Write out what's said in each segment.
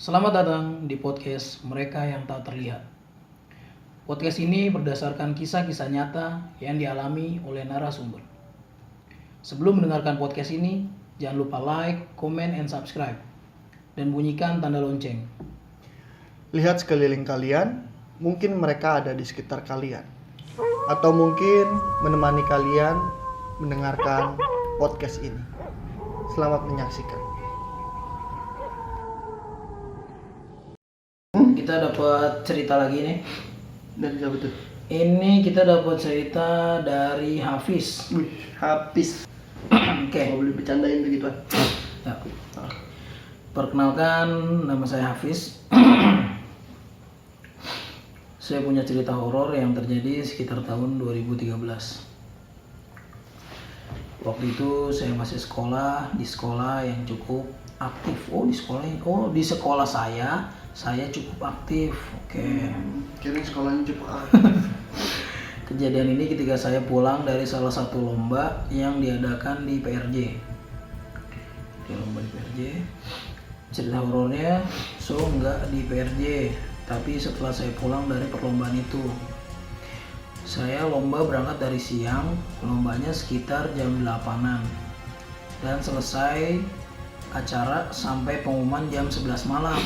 Selamat datang di podcast Mereka Yang Tak Terlihat. Podcast ini berdasarkan kisah-kisah nyata yang dialami oleh narasumber. Sebelum mendengarkan podcast ini, jangan lupa like, comment, and subscribe. Dan bunyikan tanda lonceng. Lihat sekeliling kalian, mungkin mereka ada di sekitar kalian. Atau mungkin menemani kalian mendengarkan podcast ini. Selamat menyaksikan. Kita dapat cerita lagi nih. Dari siapa tuh? Ini kita dapat cerita dari Hafiz. Habis. Oke. Mau boleh bercandain begituan. Ya. Perkenalkan, nama saya Hafiz. Saya punya cerita horor yang terjadi sekitar tahun 2013. Waktu itu saya masih sekolah di sekolah yang cukup aktif. Di sekolah saya cukup aktif. Oke. Kirain sekolahnya cukup Kejadian ini ketika saya pulang dari salah satu lomba yang diadakan di PRJ. Di lomba di PRJ. Cerita horornya nggak di PRJ, tapi setelah saya pulang dari perlombaan itu. Saya lomba berangkat dari siang, lombanya sekitar jam 8-an. Dan selesai acara sampai pengumuman jam 11 malam.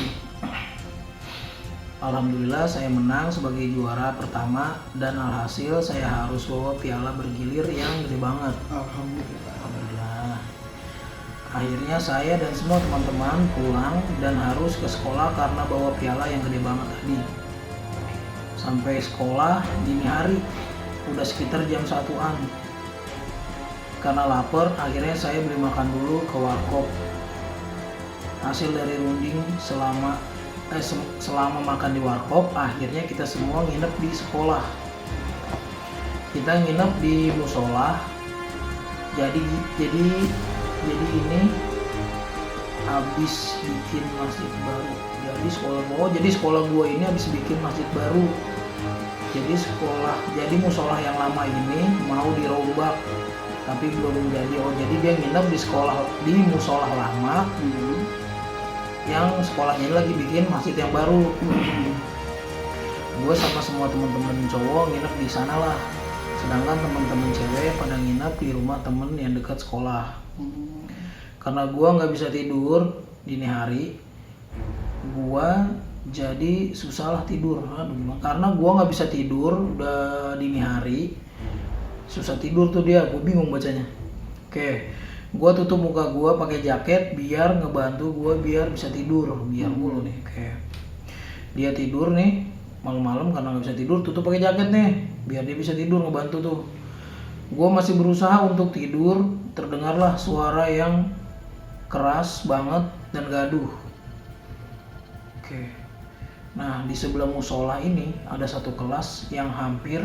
Alhamdulillah saya menang sebagai juara pertama dan alhasil saya harus bawa piala bergilir yang gede banget. Alhamdulillah. Akhirnya saya dan semua teman-teman pulang dan harus ke sekolah karena bawa piala yang gede banget tadi. Sampai sekolah dini hari, udah sekitar jam 1-an. Karena lapar, akhirnya saya beli makan dulu ke warkop. Hasil dari runding selama makan di warkop, akhirnya kita semua nginep di sekolah. Kita nginep di musola. Jadi ini habis bikin masjid baru. Jadi sekolah gua ini habis bikin masjid baru. Jadi musola yang lama ini mau dirombak, tapi belum jadi. Jadi dia nginep di musola lama. Yang sekolahnya lagi bikin masjid yang baru. Gue sama semua teman-teman cowok nginep di sana lah. Sedangkan teman-teman cewek pada nginep di rumah temen yang dekat sekolah. Karena gue nggak bisa tidur dini hari, gue jadi susah lah tidur. Karena gue nggak bisa tidur udah dini hari, susah tidur tuh dia. Gue bingung bacanya. Oke. Gue tutup muka gue pakai jaket biar ngebantu gue biar bisa tidur, biar mulu nih. Kayak dia tidur nih malam-malam karena nggak bisa tidur, tutup pakai jaket nih biar dia bisa tidur, ngebantu tuh. Gue masih berusaha untuk tidur, terdengarlah suara yang keras banget dan gaduh. Oke. Nah, di sebelah musola ini ada satu kelas yang hampir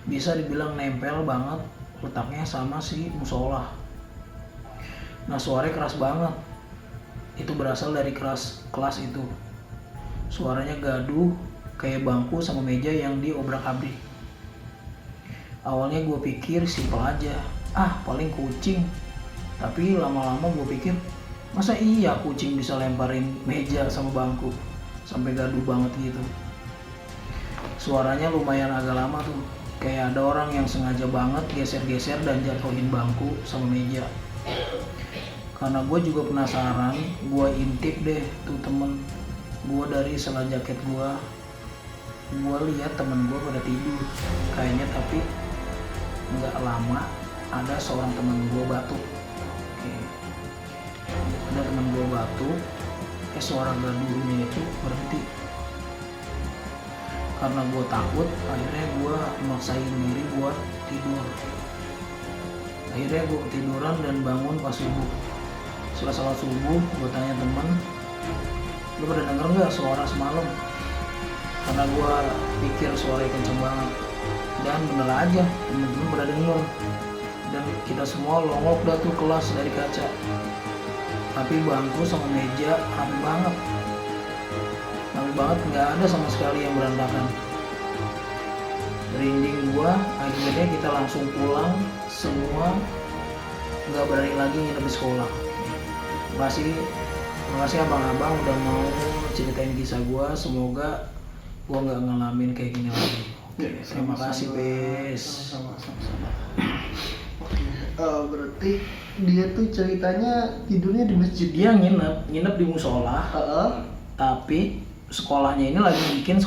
bisa dibilang nempel banget letaknya sama si musola. Nah, suaranya keras banget. Itu berasal dari kelas itu. Suaranya gaduh kayak bangku sama meja yang diobrak-abrik. Awalnya gue pikir simpel aja, paling kucing. Tapi lama-lama gue pikir, masa iya kucing bisa lemparin meja sama bangku sampai gaduh banget gitu. Suaranya lumayan agak lama tuh, kayak ada orang yang sengaja banget geser-geser dan jatuhin bangku sama meja. Karena gue juga penasaran, gue intip deh tuh temen gue dari sela jaket gue. Gue lihat temen gue pada tidur kayaknya, tapi nggak lama ada seorang temen gue batuk. Oke. Ada temen gue batuk, suara gaduhnya itu berhenti. Karena gue takut, akhirnya gue maksain diri buat tidur. Akhirnya gue ketiduran dan bangun pas subuh. Setelah salat subuh, gue tanya temen, lu pada denger nggak suara semalam? Karena gue pikir suaranya kenceng banget. Dan bener aja, temen-temen pada denger. Dan kita semua longok dah tuh kelas dari kaca. Tapi bangku sama meja rapi banget. Nggak ada sama sekali yang berantakan. Merinding gue, akhirnya kita langsung pulang semua, nggak berani lagi nginep di sekolah. Makasih abang-abang udah mau ceritain kisah gue, semoga gue nggak ngalamin kayak gini lagi. Oke, terima kasih Bes. Sama-sama. Oke, berarti dia tuh ceritanya tidurnya di masjid. Dia nginep di musola, tapi sekolahnya ini lagi bikin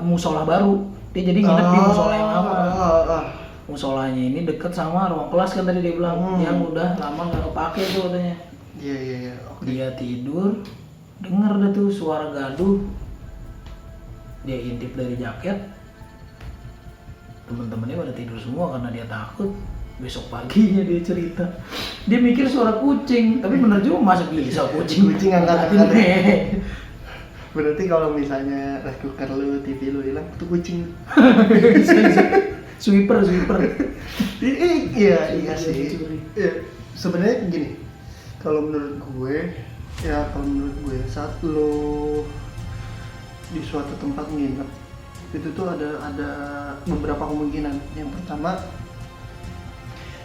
musola baru. Dia jadi nginep di musola yang lama. Musolanya ini deket sama ruang kelas kan tadi dia bilang, yang udah lama nggak kepake tuh katanya. Iya. Dia tidur, denger deh tuh suara gaduh. Dia intip dari jaket. Temen-temennya pada tidur semua karena dia takut. Besok paginya dia cerita, dia mikir suara kucing, tapi bener juga masa bisa kucing angkat-angkat. nih. Berarti kalau misalnya rice cooker lu, TV lu hilang, itu kucing. Sweeper. Iya sih. Iya, sebenarnya gini, kalau menurut gue saat lo di suatu tempat nginep, itu tuh ada beberapa kemungkinan. Yang pertama,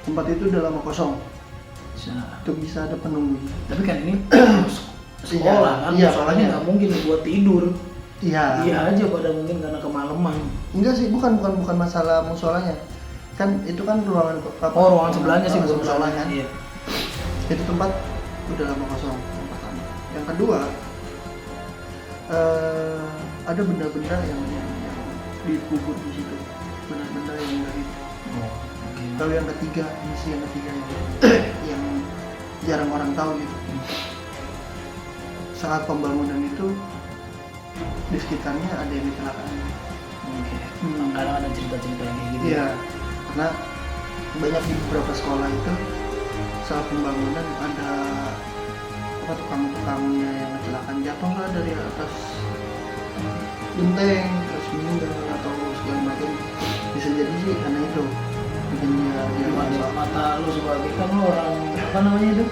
tempat itu udah lama kosong, itu bisa ada penunggu. Tapi kan ini sekolah kan, soalnya nggak mungkin buat tidur. Iya aja pada mungkin karena kemalaman. Enggak sih, bukan masalah musolanya. Kan itu kan ruangan ruangan sebelahnya sih, bukan musolanya. Iya. Itu tempat udah lama kosong, yang pertama. Yang kedua, ada benda-benda yang dikubur di situ, benda-benda yang gaib. Lalu yang ketiga yang jarang orang tahu gitu. Saat pembangunan itu di sekitarnya ada yang kecelakaan. Kadang ada cerita-cerita yang kayak gitu. Iya, karena banyak di beberapa sekolah itu saat pembangunan ada tukang-tukangnya yang kecelakaan, jatuh lah dari atas genteng terus meninggal atau segala macam. Bisa jadi sih karena itu bikin dia mata lu sebagai kan lu orang apa namanya itu?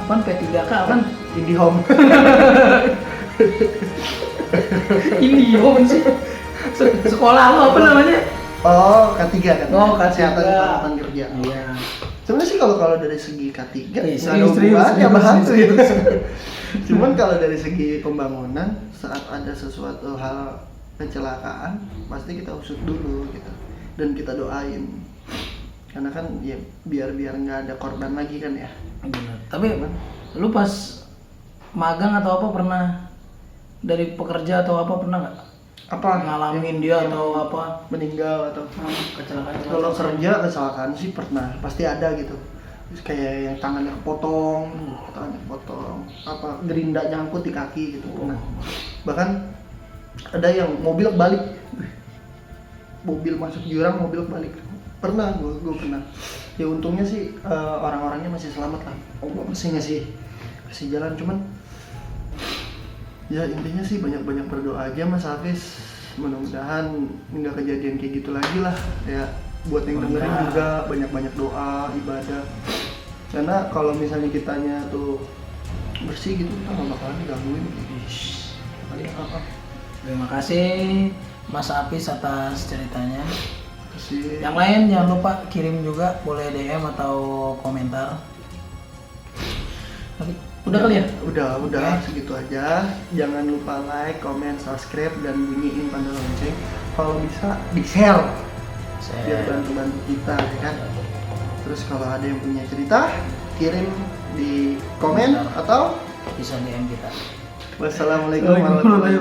Apaan P3K apaan? IndiHome. IndiHome sih. Sekolah lu apa namanya? Oh, K3 kan. Oh, K3. Kesehatan kerja. Iya. Sebenarnya sih kalau dari segi K3 serius. Cuman kalau dari segi pembangunan, saat ada sesuatu hal kecelakaan, pasti kita usut dulu gitu. Dan kita doain. Karena kan ya biar nggak ada korban lagi kan ya. Benar. Tapi lu pas magang atau apa pernah dari pekerja atau apa pernah nggak? Apa ngalamin dia atau apa meninggal atau kecelakaan? Kalau kerja kecelakaan sih pernah, pasti ada gitu. Terus kayak yang tangannya kepotong, apa gerinda nyangkut di kaki gitu pernah. Bahkan ada yang mobil balik, mobil masuk jurang, mobil balik. Pernah, gue pernah. Ya untungnya sih orang-orangnya masih selamat lah. Allah masih ngasih jalan, cuman ya intinya sih banyak berdoa aja Mas Hafiz. Mudah-mudahan nggak kejadian kayak gitu lagi lah ya. Buat yang dengerin juga banyak doa, ibadah. Karena kalau misalnya kitanya tuh bersih gitu, kita nggak bakalan digangguin. Apa? Terima kasih Mas Hafiz atas ceritanya. Kasih. Yang lain jangan lupa kirim juga, boleh DM atau komentar. Udah kali ya? Udah okay. Segitu aja. Jangan lupa like, comment, subscribe, dan bunyiin tanda lonceng. Kalau bisa di-share biar bantu kita ya kan. Terus kalau ada yang punya cerita, kirim di komen atau bisa DM kita. Wassalamualaikum warahmatullahi wabarakatuh.